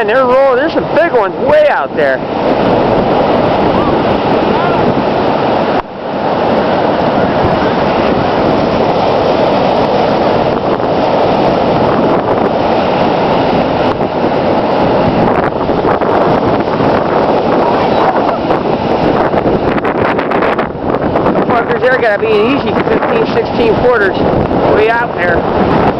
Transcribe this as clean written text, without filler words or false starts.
they're rolling. There's some big ones way out there. The fuckers, they're gonna be an easy 15, 16 footers way out there.